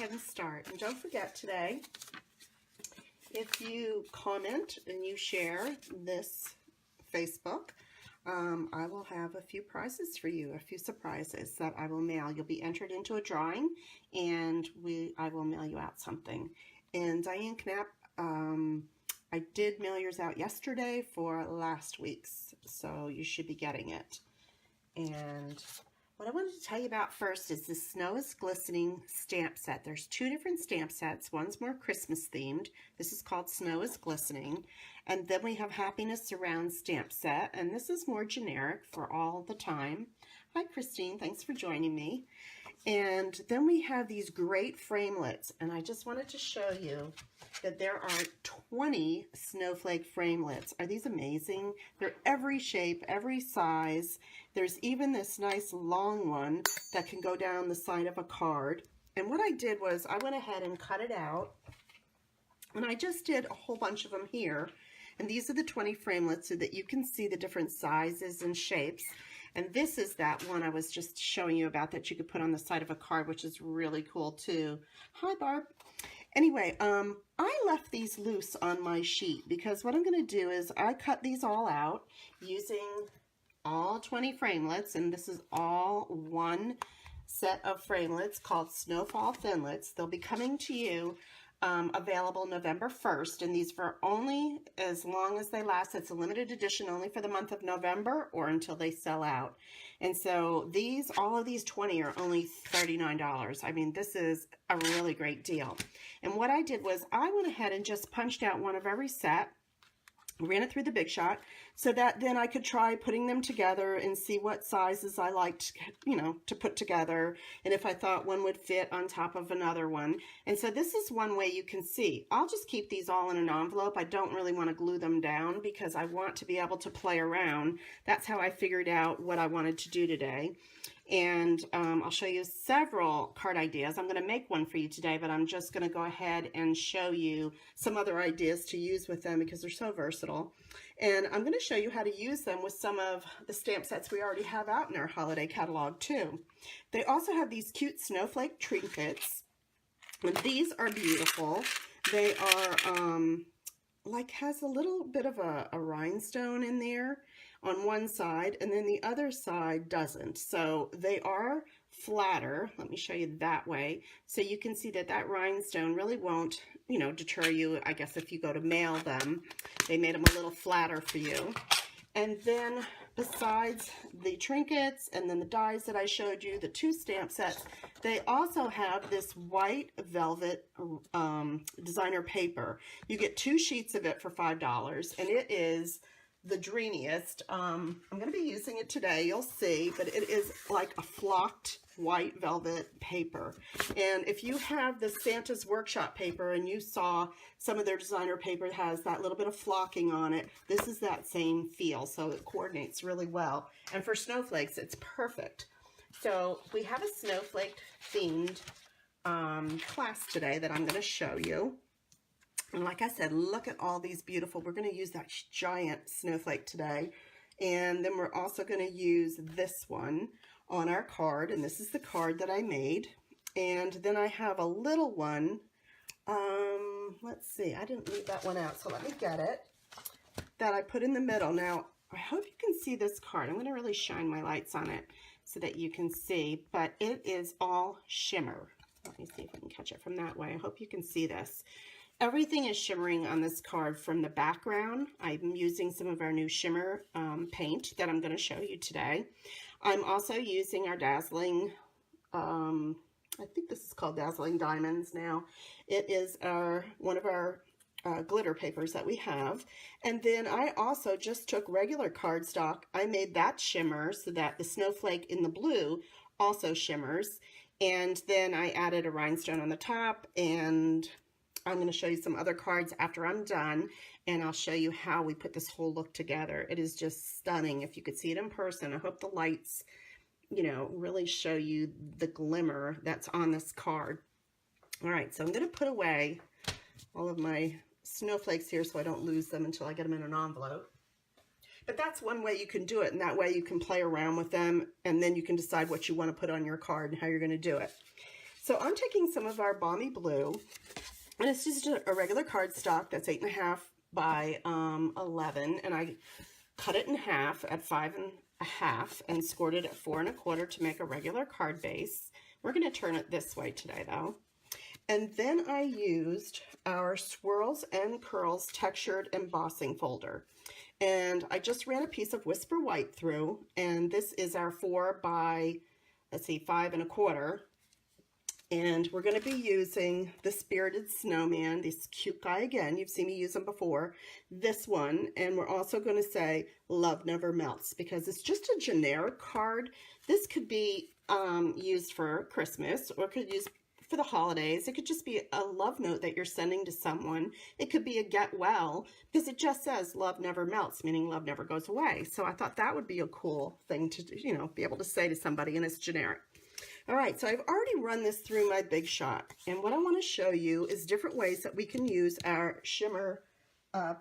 ahead and start. And don't forget today, if you comment and you share this Facebook, I will have a few prizes for you, a few surprises that I will mail. You'll be entered into a drawing, and I will mail you out something. And Diane Knapp, I did mail yours out yesterday for last week's, so you should be getting it. And what I wanted to tell you about first is the Snow is Glistening stamp set. There's two different stamp sets. One's more Christmas themed. This is called Snow is Glistening. And then we have Happiness Surround stamp set, and this is more generic for all the time. Hi Christine, thanks for joining me. And then we have these great framelits, and I just wanted to show you that there are 20 snowflake framelits. Are these amazing? They're every shape, every size. There's even this nice long one that can go down the side of a card. And what I did was I went ahead and cut it out, and I just did a whole bunch of them here. And these are the 20 framelits so that you can see the different sizes and shapes. And this is that one I was just showing you about that you could put on the side of a card, which is really cool too. Hi Barb. Anyway, I left these loose on my sheet because what I'm going to do is I cut these all out using all 20 framelits, and this is all one set of framelits called Snowfall Thinlits. They'll be coming to you available November 1st, and these for only as long as they last. It's a limited edition only for the month of November or until they sell out. And so all of these 20 are only $39. I mean, this is a really great deal. And what I did was I went ahead and just punched out one of every set, ran it through the Big Shot, so that then I could try putting them together and see what sizes I liked, you know, to put together, and if I thought one would fit on top of another one. And so this is one way you can see. I'll just keep these all in an envelope. I don't really want to glue them down because I want to be able to play around. That's how I figured out what I wanted to do today. And I'll show you several card ideas. I'm going to make one for you today, but I'm just going to go ahead and show you some other ideas to use with them because they're so versatile. And I'm going to show you how to use them with some of the stamp sets we already have out in our holiday catalog too. They also have these cute snowflake trinkets, and these are beautiful. They are like has a little bit of a rhinestone in there on one side, and then the other side doesn't. So they are flatter. Let me show you that way. So you can see that that rhinestone really won't, you know, deter you, I guess, if you go to mail them. They made them a little flatter for you. And then besides the trinkets and then the dies that I showed you, the two stamp sets, they also have this white velvet designer paper. You get 2 sheets of it for $5, and it is the dreamiest. I'm going to be using it today, you'll see, but it is like a flocked white velvet paper. And if you have the Santa's Workshop paper and you saw some of their designer paper has that little bit of flocking on it, this is that same feel, so it coordinates really well. And for snowflakes, it's perfect. So we have a snowflake themed class today that I'm going to show you. And like I said, look at all these beautiful, we're going to use that giant snowflake today. And then we're also going to use this one on our card. And this is the card that I made. And then I have a little one. Let's see, I didn't leave that one out, so let me get it. That I put in the middle. Now, I hope you can see this card. I'm going to really shine my lights on it so that you can see. But it is all shimmer. Let me see if I can catch it from that way. I hope you can see this. Everything is shimmering on this card from the background. I'm using some of our new shimmer paint that I'm going to show you today. I'm also using our dazzling, I think this is called Dazzling Diamonds now. It is one of our glitter papers that we have. And then I also just took regular cardstock. I made that shimmer so that the snowflake in the blue also shimmers. And then I added a rhinestone on the top, and I'm going to show you some other cards after I'm done, and I'll show you how we put this whole look together. It is just stunning. If you could see it in person, I hope the lights, you know, really show you the glimmer that's on this card. All right, so I'm going to put away all of my snowflakes here so I don't lose them until I get them in an envelope. But that's one way you can do it, and that way you can play around with them, and then you can decide what you want to put on your card and how you're going to do it. So I'm taking some of our Balmy Blue, and it's just a regular cardstock that's 8.5 by 11, and I cut it in half at 5.5 and scored it at 4 1/4 to make a regular card base. We're going to turn it this way today though. And then I used our Swirls and Curls textured embossing folder. And I just ran a piece of Whisper White through, and this is our 4 by, let's see, 5 1/4. And we're going to be using the Spirited Snowman, this cute guy again. You've seen me use them before. This one, and we're also going to say Love Never Melts because it's just a generic card. This could be used for Christmas, or could use for the holidays. It could just be a love note that you're sending to someone. It could be a get well, because it just says love never melts, meaning love never goes away. So I thought that would be a cool thing to, you know, be able to say to somebody, and it's generic. All right, so I've already run this through my Big Shot, and what I want to show you is different ways that we can use our shimmer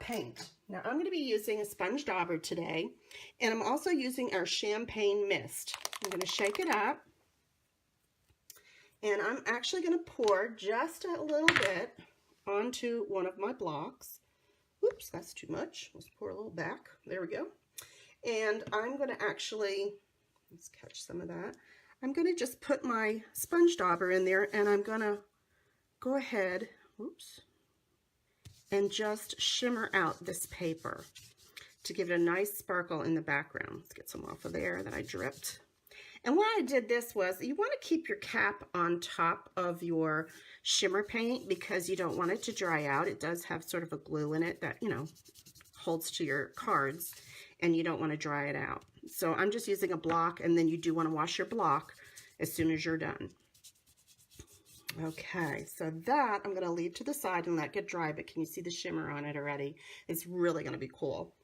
paint. Now I'm going to be using a sponge dauber today, and I'm also using our champagne mist. I'm going to shake it up, and I'm actually going to pour just a little bit onto one of my blocks. Oops, that's too much. Let's pour a little back. There we go. And I'm going to actually, let's catch some of that. I'm going to just put my sponge dauber in there, and I'm going to go ahead, oops, and just shimmer out this paper to give it a nice sparkle in the background. Let's get some off of there that I dripped. And why I did this was you want to keep your cap on top of your shimmer paint because you don't want it to dry out. It does have sort of a glue in it that, you know, holds to your cards, and you don't want to dry it out. So I'm just using a block, and then you do want to wash your block as soon as you're done. Okay, so that I'm going to leave to the side and let it get dry, but can you see the shimmer on it already? It's really going to be cool.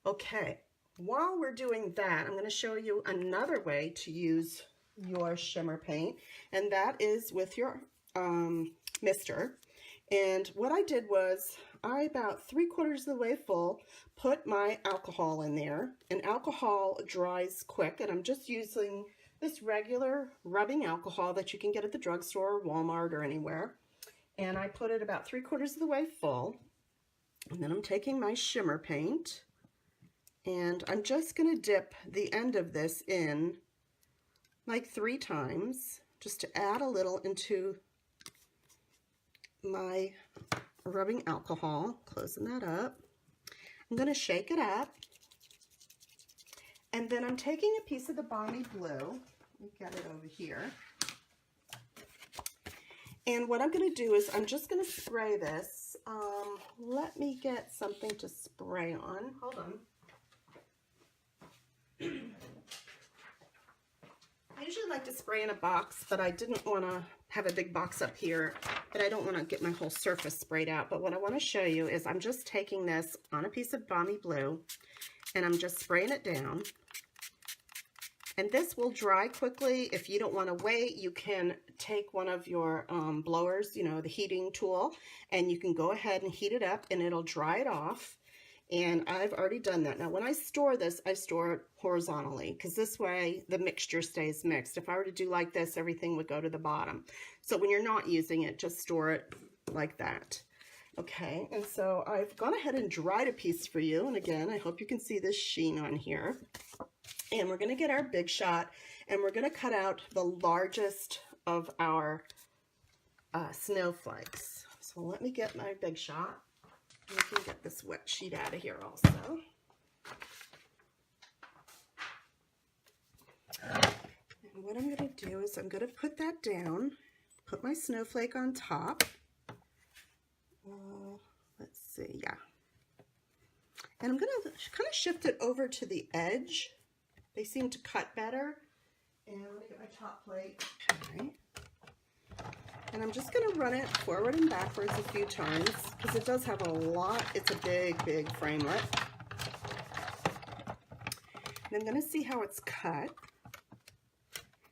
Okay, while we're doing that, I'm going to show you another way to use your shimmer paint, and that is with your mister. And what I did was, I about 3/4 of the way full, put my alcohol in there, and alcohol dries quick, and I'm just using this regular rubbing alcohol that you can get at the drugstore or Walmart or anywhere. And I put it about 3/4 of the way full, and then I'm taking my shimmer paint, and I'm just going to dip the end of this in like 3 times, just to add a little into my rubbing alcohol, closing that up. I'm going to shake it up, and then I'm taking a piece of the Balmy Blue. Let me get it over here. And what I'm going to do is I'm just going to spray this. Let me get something to spray on. Hold on. I usually like to spray in a box, but I didn't want to have a big box up here, but I don't want to get my whole surface sprayed out. But what I want to show you is I'm just taking this on a piece of Balmy Blue, and I'm just spraying it down. And this will dry quickly. If you don't want to wait, you can take one of your blowers, you know, the heating tool, and you can go ahead and heat it up, and it'll dry it off. And I've already done that. Now, when I store this, I store it horizontally, because this way the mixture stays mixed. If I were to do like this, everything would go to the bottom. So when you're not using it, just store it like that. Okay, and so I've gone ahead and dried a piece for you. And again, I hope you can see this sheen on here. And we're going to get our Big Shot, and we're going to cut out the largest of our snowflakes. So let me get my Big Shot. We can get this wet sheet out of here also. And what I'm going to do is I'm going to put that down, put my snowflake on top. Let's see, yeah. And I'm going to kind of shift it over to the edge. They seem to cut better. And let me get my top plate. Okay. And I'm just going to run it forward and backwards a few times because it does have a lot. It's a big, big framelit. And I'm going to see how it's cut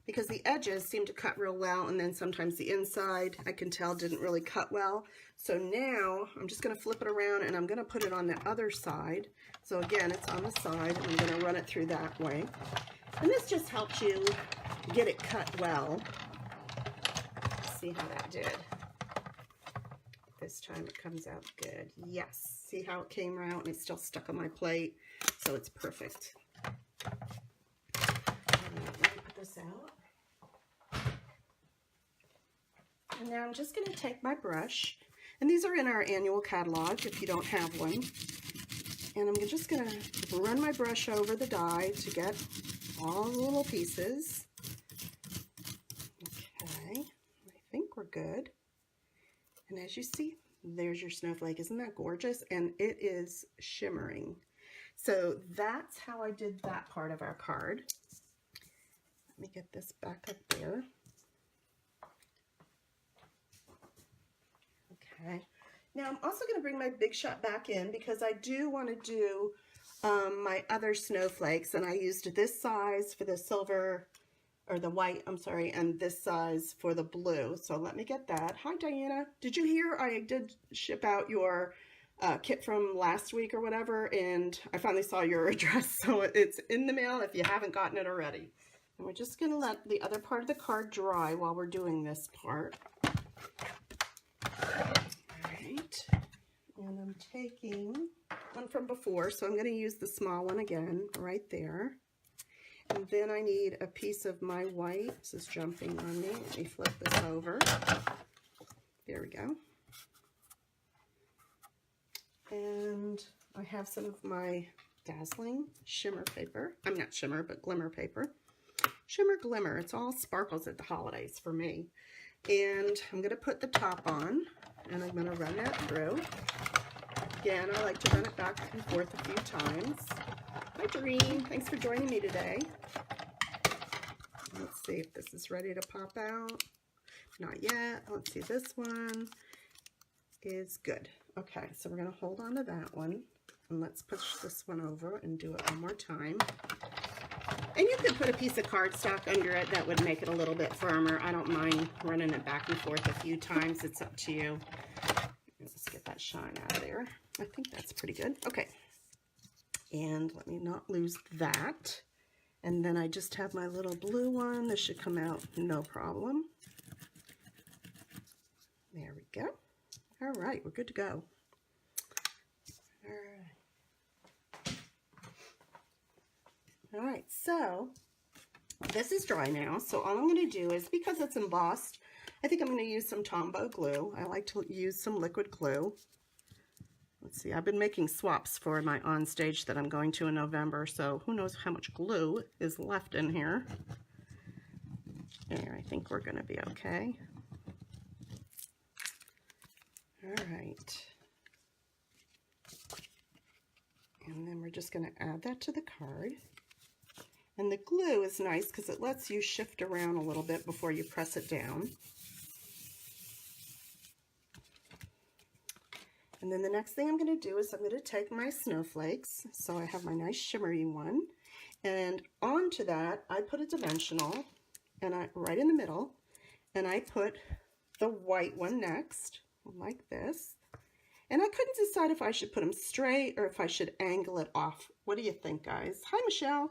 because the edges seem to cut real well, and then sometimes the inside, I can tell, didn't really cut well. So now I'm just going to flip it around, and I'm going to put it on the other side. So again, it's on the side, and I'm going to run it through that way. And this just helps you get it cut well. see how that did. This time it comes out good. Yes, see how it came out and it's still stuck on my plate, so it's perfect. Let me put this out. And now I'm just going to take my brush, and these are in our annual catalog if you don't have one. And I'm just going to run my brush over the die to get all the little pieces. Okay, I think we're good. And as you see, there's your snowflake. Isn't that gorgeous? And it is shimmering. So that's how I did that part of our card. Let me get this back up there. Okay. Now I'm also going to bring my Big Shot back in because I do want to do my other snowflakes, and I used this size for the silver, or the white, I'm sorry, and this size for the blue. So let me get that. Hi, Diana. Did you hear I did ship out your kit from last week or whatever, and I finally saw your address, so it's in the mail if you haven't gotten it already. And we're just going to let the other part of the card dry while we're doing this part. And I'm taking one from before, so I'm going to use the small one again right there. And then I need a piece of my white. This is jumping on me. Let me flip this over. There we go. And I have some of my dazzling shimmer paper. I'm not shimmer, but glimmer paper. Shimmer Glimmer. It's all sparkles at the holidays for me. And I'm going to put the top on, and I'm going to run that through. Again, I like to run it back and forth a few times. Hi, Doreen. Thanks for joining me today. Let's see if this is ready to pop out. Not yet. Let's see, this one is good. Okay, so we're going to hold on to that one, and let's push this one over and do it one more time. And you could put a piece of cardstock under it. That would make it a little bit firmer. I don't mind running it back and forth a few times. It's up to you. Let's get that shine out of there. I think that's pretty good. Okay. And let me not lose that. And then I just have my little blue one. This should come out no problem. There we go. All right, we're good to go. All right. All right, so this is dry now. So all I'm going to do is, because it's embossed, I think I'm going to use some Tombow glue. I like to use some liquid glue. Let's see, I've been making swaps for my on stage that I'm going to in November, so who knows how much glue is left in here. There, I think we're going to be okay. All right. And then we're just going to add that to the card. And the glue is nice because it lets you shift around a little bit before you press it down. And then the next thing I'm going to do is I'm going to take my snowflakes. So I have my nice shimmery one. And onto that, I put a dimensional, and right in the middle. And I put the white one next, like this. And I couldn't decide if I should put them straight or if I should angle it off. What do you think, guys? Hi, Michelle.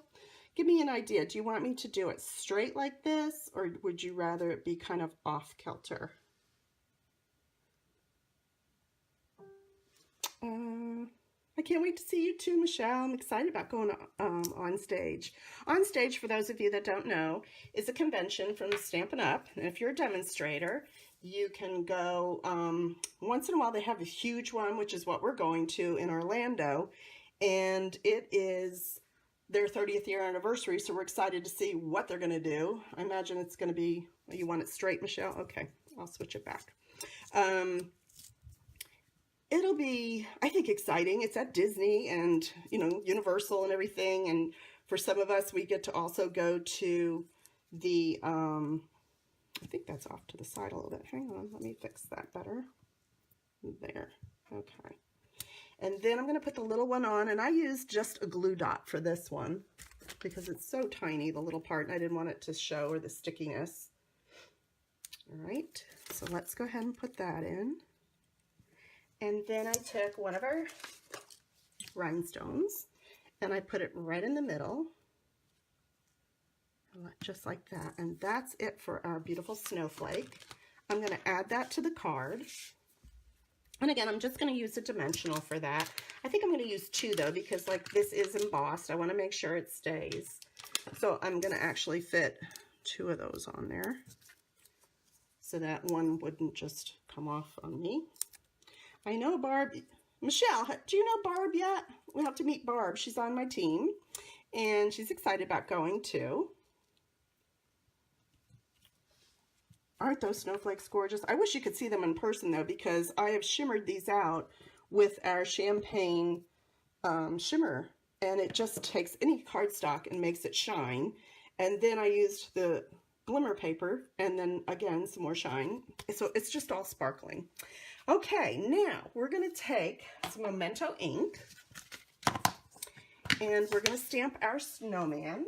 Give me an idea. Do you want me to do it straight like this, or would you rather it be kind of off kilter? I can't wait to see you too, Michelle. I'm excited about going on stage. On stage, for those of you that don't know, is a convention from Stampin' Up. And if you're a demonstrator, you can go, once in a while they have a huge one, which is what we're going to in Orlando. And it is their 30th year anniversary, so we're excited to see what they're going to do. I imagine it's going to be, you want it straight, Michelle? Okay, I'll switch it back. It'll be, I think, exciting. It's at Disney and, you know, Universal and everything. And for some of us, we get to also go to the, I think that's off to the side a little bit. Hang on, let me fix that better. There, okay. And then I'm going to put the little one on, and I used just a glue dot for this one because it's so tiny, the little part, and I didn't want it to show, or the stickiness. All right, so let's go ahead and put that in. And then I took one of our rhinestones and I put it right in the middle, just like that. And that's it for our beautiful snowflake. I'm going to add that to the card. And again, I'm just going to use a dimensional for that. I think I'm going to use 2 though, because like this is embossed. I want to make sure it stays. So I'm going to actually fit 2 of those on there so that one wouldn't just come off on me. I know Barb, Michelle, do you know Barb yet? We'll have to meet Barb. She's on my team and she's excited about going too. Aren't those snowflakes gorgeous? I wish you could see them in person though, because I have shimmered these out with our champagne shimmer, and it just takes any cardstock and makes it shine. And then I used the glimmer paper and then again some more shine. So it's just all sparkling. Okay, now we're going to take some Memento ink and we're going to stamp our snowman.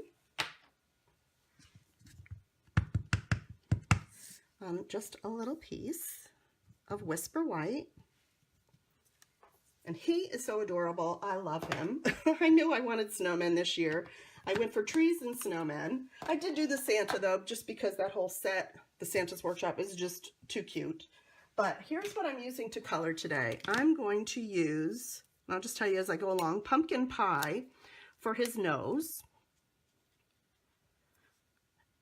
Just a little piece of Whisper White. And he is so adorable. I love him. I knew I wanted snowmen this year. I went for trees and snowmen. I did do the Santa though, just because that whole set, the Santa's Workshop, is just too cute. But here's what I'm using to color today. I'm going to use, I'll just tell you as I go along, pumpkin pie for his nose.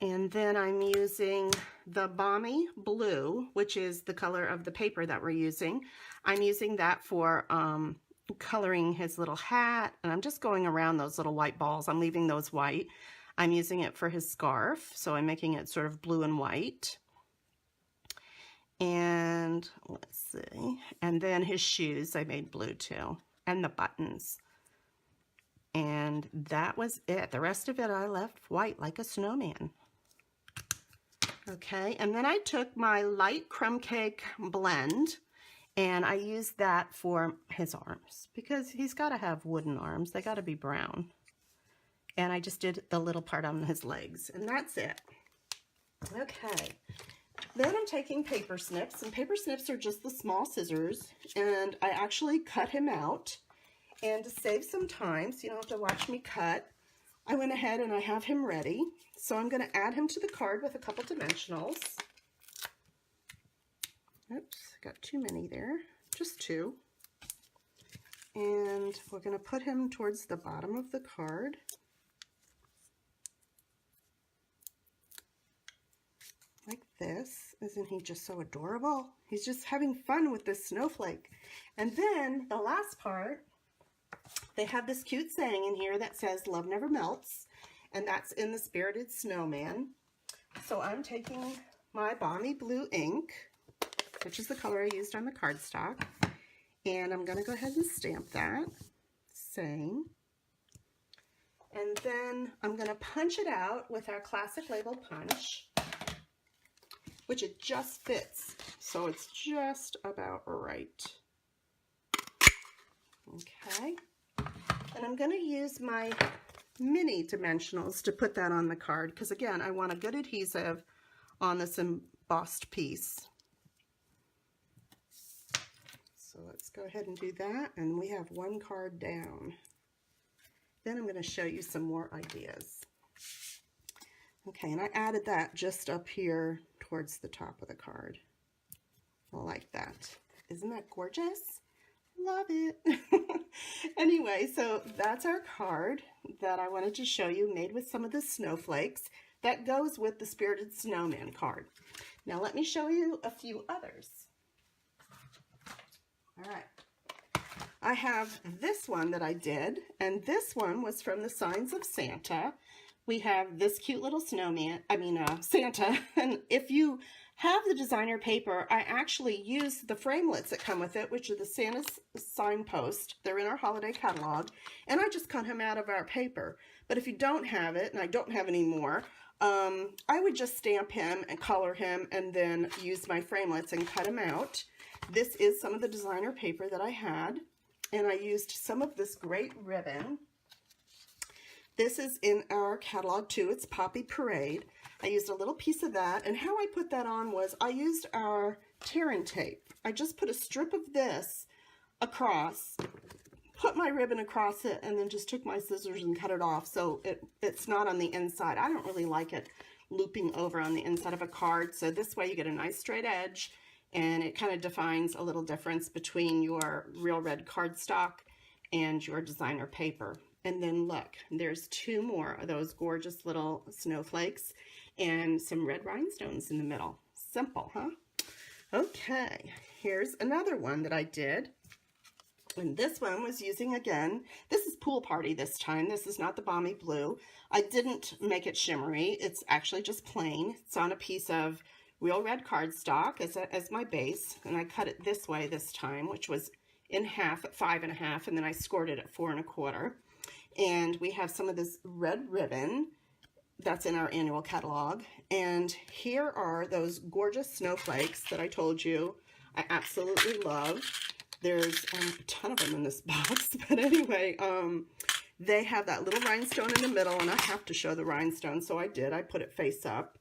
And then I'm using the Balmy Blue, which is the color of the paper that we're using. I'm using that for coloring his little hat, and I'm just going around those little white balls. I'm leaving those white. I'm using it for his scarf, so I'm making it sort of blue and white. And let's see, and then his shoes I made blue too, and the buttons. And that was it. The rest of it I left white like a snowman. Okay, and then I took my light crumb cake blend and I used that for his arms because he's got to have wooden arms. They got to be brown. And I just did the little part on his legs, and that's it. Okay, then I'm taking paper snips, and paper snips are just the small scissors, and I actually cut him out. And to save some time, so you don't have to watch me cut, I went ahead and I have him ready. So I'm going to add him to the card with a couple dimensionals. Oops, got too many there, just 2. And we're going to put him towards the bottom of the card. Like this. Isn't he just so adorable? He's just having fun with this snowflake. And then the last part, they have this cute saying in here that says, "Love never melts," and that's in the Spirited Snowman. So I'm taking my Balmy Blue ink, which is the color I used on the cardstock, and I'm going to go ahead and stamp that. Same. And then I'm going to punch it out with our classic label punch, which it just fits, so it's just about right. Okay. And I'm going to use my mini dimensionals to put that on the card because, again, I want a good adhesive on this embossed piece. So let's go ahead and do that, and we have one card down. Then I'm going to show you some more ideas. Okay, and I added that just up here towards the top of the card. Like that. Isn't that gorgeous? Love it. Anyway, so that's our card that I wanted to show you, made with some of the snowflakes. That goes with the Spirited Snowman card. Now let me show you a few others. All right. I have this one that I did, and this one was from the Signs of Santa. We have this cute little snowman, Santa, and if you have the designer paper, I actually used the framelits that come with it, which are the Santa's signpost. They're in our holiday catalog, and I just cut him out of our paper. But if you don't have it, and I don't have any more, I would just stamp him and color him and then use my framelits and cut him out. This is some of the designer paper that I had, and I used some of this great ribbon. This is in our catalog too. It's Poppy Parade. I used a little piece of that, and how I put that on was I used our tear and tape. I just put a strip of this across, put my ribbon across it, and then just took my scissors and cut it off so it's not on the inside. I don't really like it looping over on the inside of a card. So this way you get a nice straight edge, and it kind of defines a little difference between your real red cardstock and your designer paper. And then look, there's 2 more of those gorgeous little snowflakes and some red rhinestones in the middle. Simple, huh? Okay, here's another one that I did. And this one was using, again, this is Pool Party this time. This is not the Balmy Blue. I didn't make it shimmery. It's actually just plain. It's on a piece of real red cardstock as my base. And I cut it this way this time, which was in half at 5 1/2. And then I scored it at 4 1/4. And we have some of this red ribbon that's in our annual catalog. And here are those gorgeous snowflakes that I told you I absolutely love. There's a ton of them in this box, but anyway, they have that little rhinestone in the middle, and I have to show the rhinestone, so I did. I put it face up,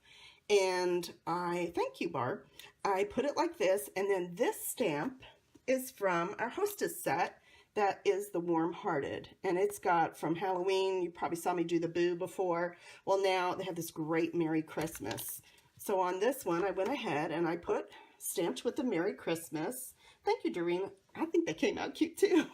and thank you, Barb. I put it like this, and then this stamp is from our Hostess set. That is the Warm Hearted, and it's got from Halloween. You probably saw me do the Boo before. Well, now they have this great Merry Christmas. So on this one, I went ahead and I put stamped with the Merry Christmas. Thank you, Doreen. I think they came out cute too.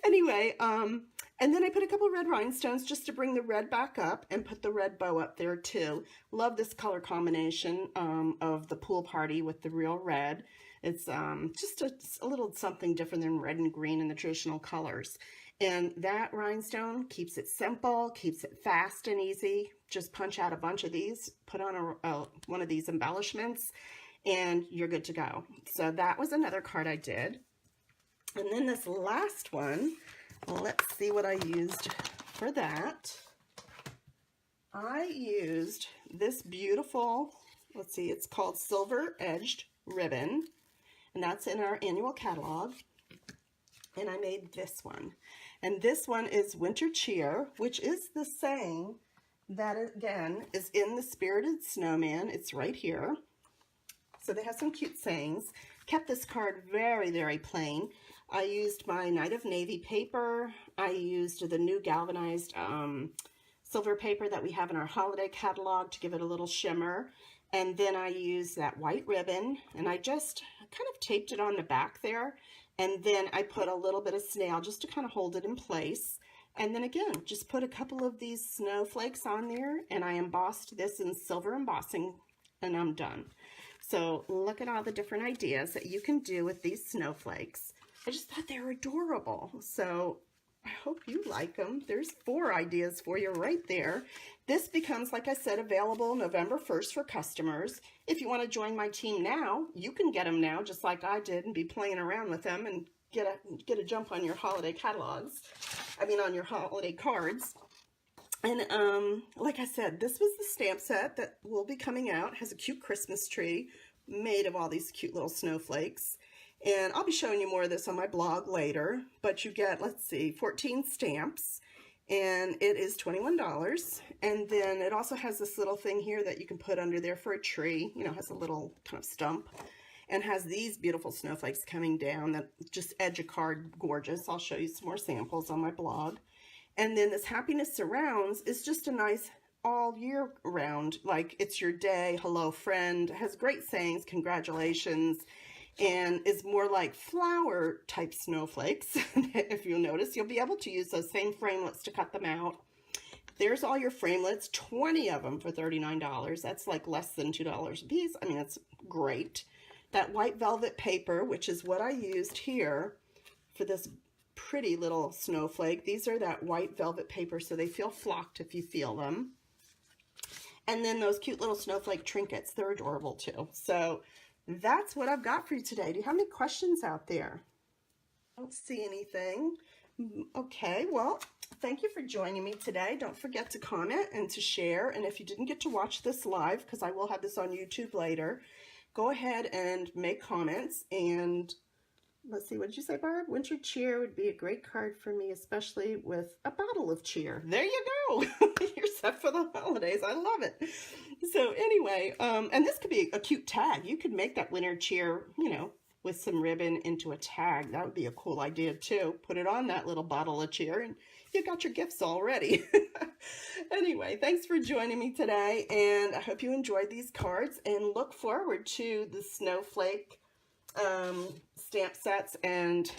Anyway, and then I put a couple red rhinestones just to bring the red back up and put the red bow up there too. Love this color combination of the Pool Party with the real red. It's just a little something different than red and green in the traditional colors. And that rhinestone keeps it simple, keeps it fast and easy. Just punch out a bunch of these, put on one of these embellishments, and you're good to go. So that was another card I did. And then this last one, let's see what I used for that. I used this beautiful, let's see, it's called Silver Edged Ribbon, and that's in our annual catalog. And I made this one. And this one is Winter Cheer, which is the saying that, again, is in the Spirited Snowman. It's right here. So they have some cute sayings. Kept this card very, very plain. I used my Night of Navy paper. I used the new galvanized silver paper that we have in our holiday catalog to give it a little shimmer. And then I used that white ribbon, and I just kind of taped it on the back there. And then I put a little bit of snail just to kind of hold it in place. And then again, just put a couple of these snowflakes on there, and I embossed this in silver embossing, and I'm done. So look at all the different ideas that you can do with these snowflakes. I just thought they were adorable. So I hope you like them. There's 4 ideas for you right there. This becomes, like I said, available November 1st for customers. If you want to join my team now, you can get them now, just like I did, and be playing around with them and get a jump on your holiday catalogs. I mean, on your holiday cards. And like I said, this was the stamp set that will be coming out. It has a cute Christmas tree made of all these cute little snowflakes. And I'll be showing you more of this on my blog later. But you get, let's see, 14 stamps. And it is $21. And then it also has this little thing here that you can put under there for a tree. You know, has a little kind of stump. And has these beautiful snowflakes coming down that just edge a card gorgeous. I'll show you some more samples on my blog. And then this Happiness Surrounds is just a nice all year round, like it's your day, hello friend, has great sayings, congratulations, and is more like flower type snowflakes. If you'll notice, you'll be able to use those same framelits to cut them out. There's all your framelits, 20 of them for $39. That's like less than $2 a piece. I mean, that's great. That white velvet paper, which is what I used here for this pretty little snowflake. These are that white velvet paper, so they feel flocked if you feel them. And then those cute little snowflake trinkets, they're adorable too. So that's what I've got for you today. Do you have any questions out there? I don't see anything. Okay, well, thank you for joining me today. Don't forget to comment and to share. And if you didn't get to watch this live, because I will have this on YouTube later, go ahead and make comments. And let's see, what did you say, Barb? Winter Cheer would be a great card for me, especially with a bottle of cheer. There you go. You're set for the holidays. I love it. So anyway, and this could be a cute tag. You could make that Winter Cheer, you know, with some ribbon into a tag. That would be a cool idea too. Put it on that little bottle of cheer and you got your gifts already. Anyway, thanks for joining me today, and I hope you enjoyed these cards and look forward to the Snowflake stamp sets and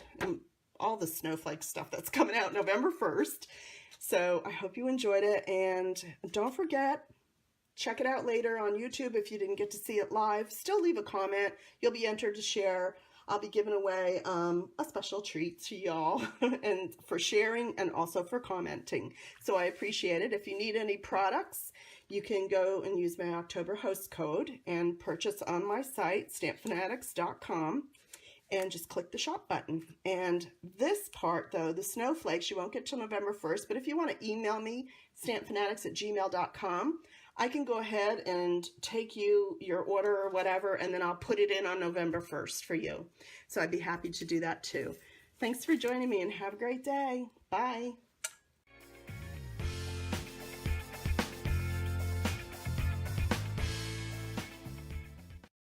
all the Snowflake stuff that's coming out November 1st. So I hope you enjoyed it, and don't forget, check it out later on YouTube if you didn't get to see it live. Still leave a comment. You'll be entered to share. I'll be giving away a special treat to y'all and for sharing and also for commenting. So I appreciate it. If you need any products, you can go and use my October host code and purchase on my site, StampFUNatics.com, and just click the shop button. And this part, though, the snowflakes, you won't get till November 1st, but if you want to email me, StampFUNatics@gmail.com, I can go ahead and take your order or whatever, and then I'll put it in on November 1st for you. So I'd be happy to do that too. Thanks for joining me and have a great day. Bye.